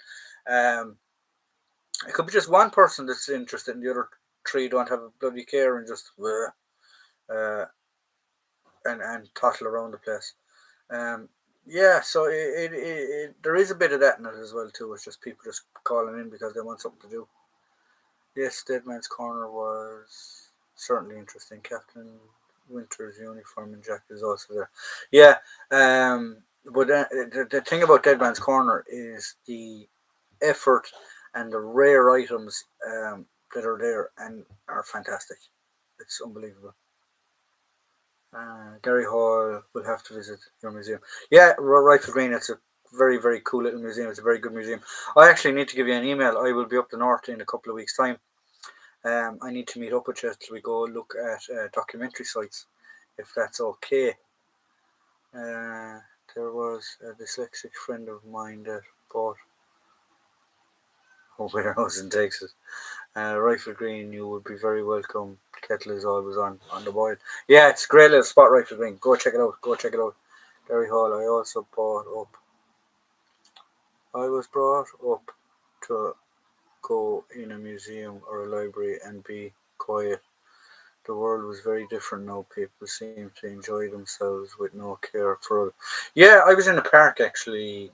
Um, it could be just one person that's interested, and the other three don't have a bloody care and just and toddle around the place. Um, yeah, so there is a bit of that in it as well too. It's just people just calling in because they want something to do. Yes, Dead Man's Corner was certainly interesting. Captain Winter's uniform and jacket is also there. Yeah, but the thing about Dead Man's Corner is the effort and the rare items that are there and are fantastic. It's unbelievable. Gary Hall will have to visit your museum. Yeah, Rifle Green. It's a very, very cool little museum. It's a very good museum. I actually need to give you an email. I will be up the north in a couple of weeks' time. I need to meet up with you till we go look at documentary sites, if that's okay. There was a dyslexic friend of mine that bought a warehouse in Texas. Rifle Green, you would be very welcome. Kettle is always on the boil. Yeah, it's a great little spot, Rifle Green. Go check it out. Go check it out. Gary Hall, I also bought up. I was brought up to go in a museum or a library and be quiet. The world was very different now. People seem to enjoy themselves with no care for others. Yeah, I was in the park actually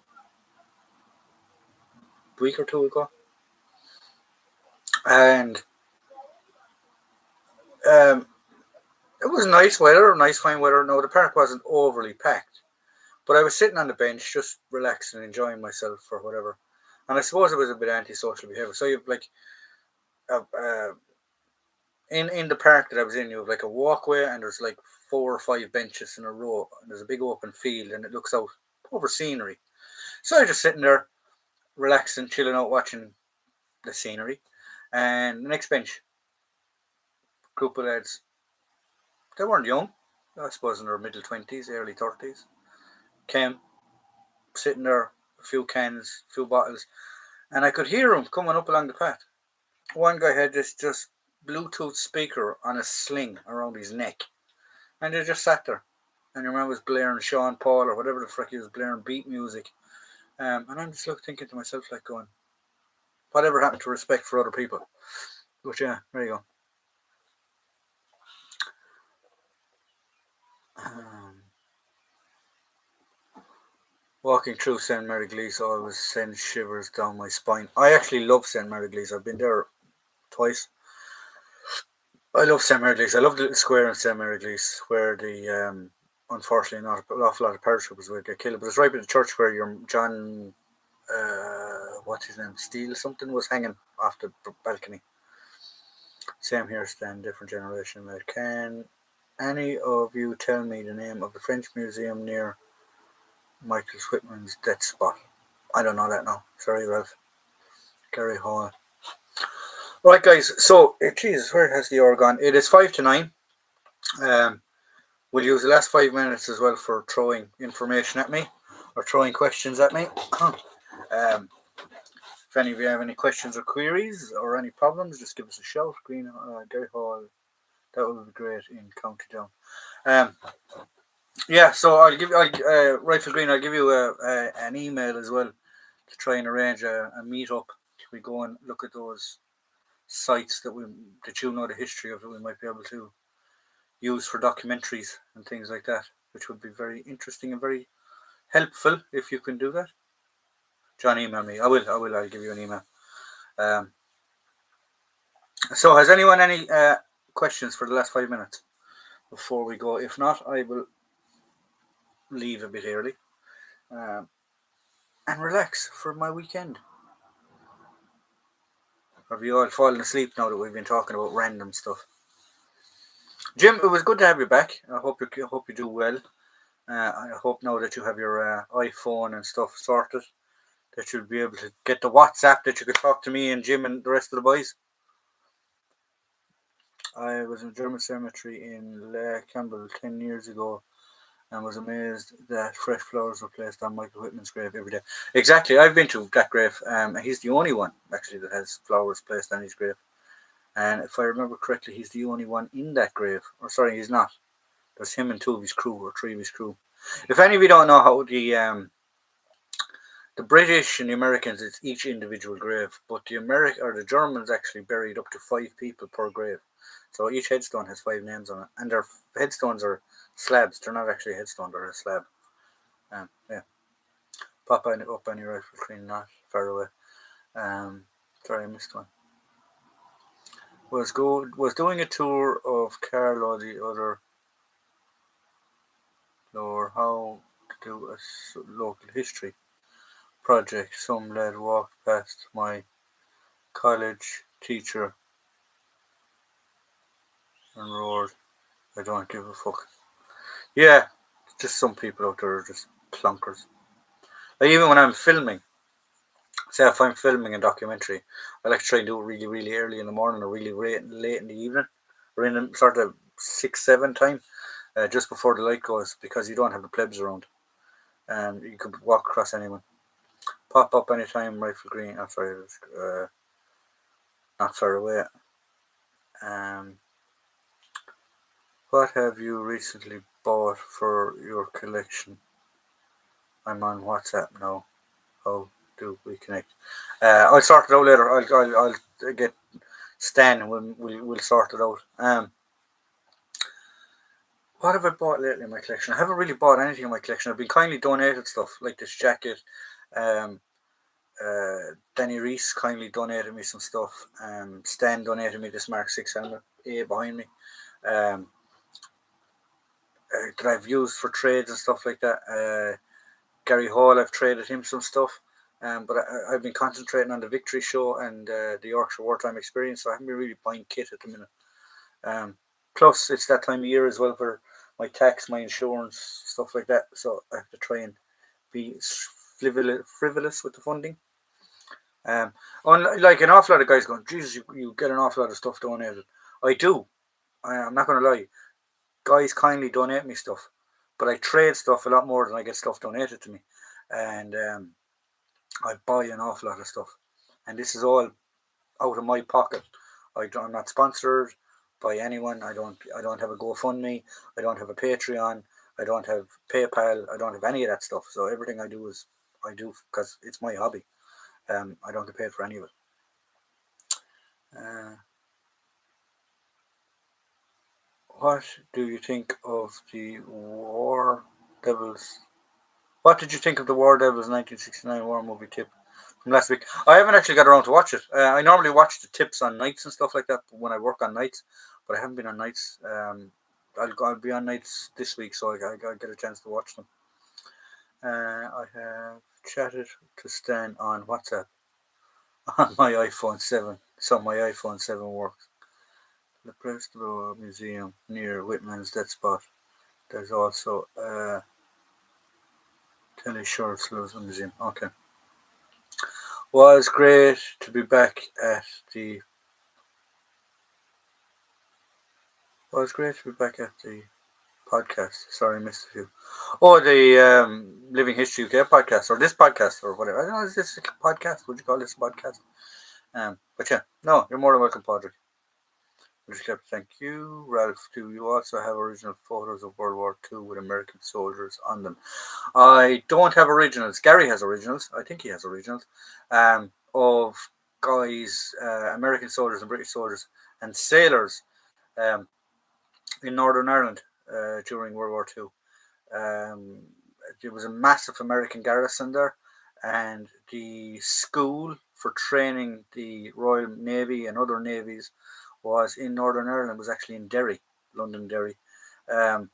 a week or two ago, and um, it was nice fine weather. No, the park wasn't overly packed, but I was sitting on the bench just relaxing, enjoying myself or whatever. And I suppose it was a bit antisocial behavior. So you've like uh, uh, in the park that I was in, you have like a walkway, and there's like 4 or 5 benches in a row, and there's a big open field, and it looks out over scenery. So I was just sitting there relaxing, chilling out, watching the scenery. And the next bench, group of lads, they weren't young, I suppose in their middle 20s, early 30s, came sitting there, a few cans, a few bottles, and I could hear them coming up along the path. One guy had this just Bluetooth speaker on a sling around his neck, and they just sat there. And your man was blaring Sean Paul or whatever the frick he was blaring, beat music. And I'm just thinking to myself, like, going, whatever happened to respect for other people? But yeah, there you go. Um, Walking through St. Mary-Glees always sends shivers down my spine. I actually love St. Mary-Glees. I've been there twice. I love St. Mary-Glees. I love the little square in St. Mary-Glees where the unfortunately not an awful lot of paratroopers will get killed. But it's right by the church where your John, what's his name, Steele something, was hanging off the balcony. Same here, Stan. Different generation. Can any of you tell me the name of the French museum near Michael Whitman's death spot? I don't know that now. Sorry, Ralph. Gary Hall. Right, guys. So, Jesus, where has the hour gone? It is 5 to 9. Um, we'll use the last 5 minutes as well for throwing information at me or throwing questions at me. If any of you have any questions or queries or any problems, just give us a shout. Gary Hall, that would be great in County Down. Yeah, so Rifle Green, I'll give you an email as well to try and arrange a meet up. We go and look at those sites that you know the history of, that we might be able to use for documentaries and things like that, which would be very interesting and very helpful if you can do that. John, email me. I will. I'll give you an email. So, has anyone any questions for the last 5 minutes before we go? If not, I will leave a bit early and relax for my weekend. Have you all fallen asleep now that we've been talking about random stuff? Jim, it was good to have you back. I hope you do well. I hope now that you have your iPhone and stuff sorted, that you'll be able to get the WhatsApp, that you could talk to me and Jim and the rest of the boys. I was in a German cemetery in Le Campbell 10 years ago and was amazed that fresh flowers were placed on Michael Whitman's grave every day. Exactly, I've been to that grave. He's the only one, actually, that has flowers placed on his grave. And if I remember correctly, he's the only one in that grave. Or sorry, he's not. There's him and two of his crew, or three of his crew. If any of you don't know how the British and the Americans, it's each individual grave, but the Germans actually buried up to 5 people per grave. So each headstone has 5 names on it, and their headstones are slabs. They're not actually a headstone; they're a slab. Yeah. Pop up on your rifle screen, not far away. Sorry, I missed one. Was doing a tour of Carlow the other floor. How to do a local history project. Some lad walked past my college teacher and roared, "I don't give a fuck." Yeah, just some people out there are just plunkers. Like even when I'm filming, say if I'm filming a documentary, I like to try and do it really, really early in the morning or really late in the evening, or in the sort of 6-7 time, just before the light goes, because you don't have the plebs around, and you could walk across anyone. Pop up anytime, rifle green. I'm sorry, not far away. What have you recently bought for your collection? I'm on WhatsApp now. How do we connect? I'll sort it out later. I'll get Stan and we'll sort it out. What have I bought lately in my collection? I haven't really bought anything in my collection. I've been kindly donated stuff like this jacket. Um, Danny Reese kindly donated me some stuff. Stan donated me this Mark 6 helmet behind me. That I've used for trades and stuff like that. Gary Hall, I've traded him some stuff. But I've been concentrating on the Victory Show and the Yorkshire Wartime Experience, so I haven't been really buying kit at the minute. Plus, it's that time of year as well for my tax, my insurance, stuff like that. So I have to try and be frivolous with the funding. Like an awful lot of guys going, Jesus, you get an awful lot of stuff donated. I do. I'm not going to lie. Guys kindly donate me stuff, but I trade stuff a lot more than I get stuff donated to me. And I buy an awful lot of stuff. And this is all out of my pocket. I'm not sponsored by anyone. I don't have a GoFundMe. I don't have a Patreon. I don't have PayPal. I don't have any of that stuff. So everything I do because it's my hobby. I don't get paid for any of it. What do you think of the War Devils? What did you think of the War Devils 1969 war movie tip from last week? I haven't actually got around to watch it. I normally watch the tips on nights and stuff like that when I work on nights, but I haven't been on nights. I'll be on nights this week, so I get a chance to watch them. I have chatted to Stan on WhatsApp on my iPhone 7, so my iPhone 7 works. The Preston Museum near Whitman's dead spot. There's also Telly Shorts Museum. Okay. Was great to be back at the podcast. Sorry, I missed a few. Oh, the Living History UK podcast, or this podcast, or whatever. I don't know, is this a podcast? Would you call this a podcast? But yeah, no, you're more than welcome, Padraig. Thank you. Ralph, do you also have original photos of World War II with American soldiers on them? I don't have originals. Gary has originals. I think he has originals. Of guys, American soldiers and British soldiers and sailors um, in Northern Ireland during World War Two. Um, there was a massive American garrison there, and the school for training the Royal Navy and other navies was in Northern Ireland. Was actually in Derry, Londonderry. Um,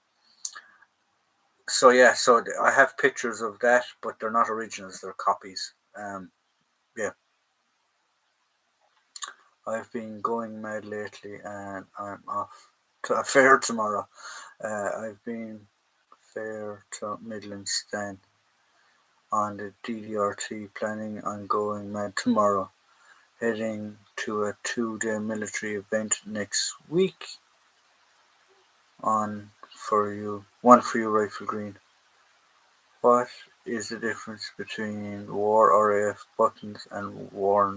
so I have pictures of that, but they're not originals; they're copies. Yeah, I've been going mad lately, and I'm off to a fair tomorrow. I've been fair to Midlands then on the DDRT, planning on going mad tomorrow, heading to a 2-day military event next week. One for you, Rifle Green. What is the difference between war RAF buttons and war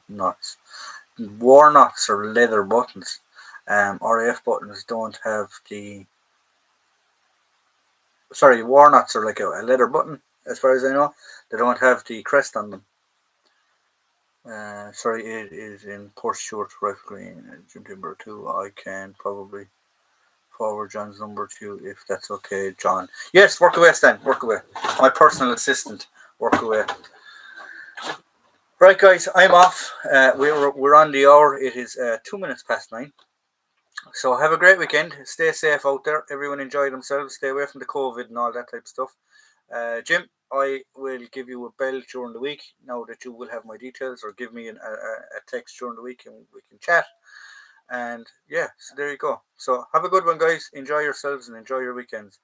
knots? War knots are leather buttons. RAF buttons don't have the. Sorry, war knots are like a leather button, as far as I know. They don't have the crest on them. Sorry, it is in Port Stewart, Rifle Green, Jim Timber 2. I can probably forward John's number to you if that's okay, John. Yes, work away, Stan. Work away. My personal assistant. Work away. Right, guys, I'm off. We're on the hour. It is 2 minutes past 9. So have a great weekend. Stay safe out there. Everyone enjoy themselves. Stay away from the COVID and all that type of stuff. Jim, I will give you a bell during the week now that you will have my details, or give me a text during the week and we can chat. And yeah, so there you go. So have a good one, guys. Enjoy yourselves and enjoy your weekends.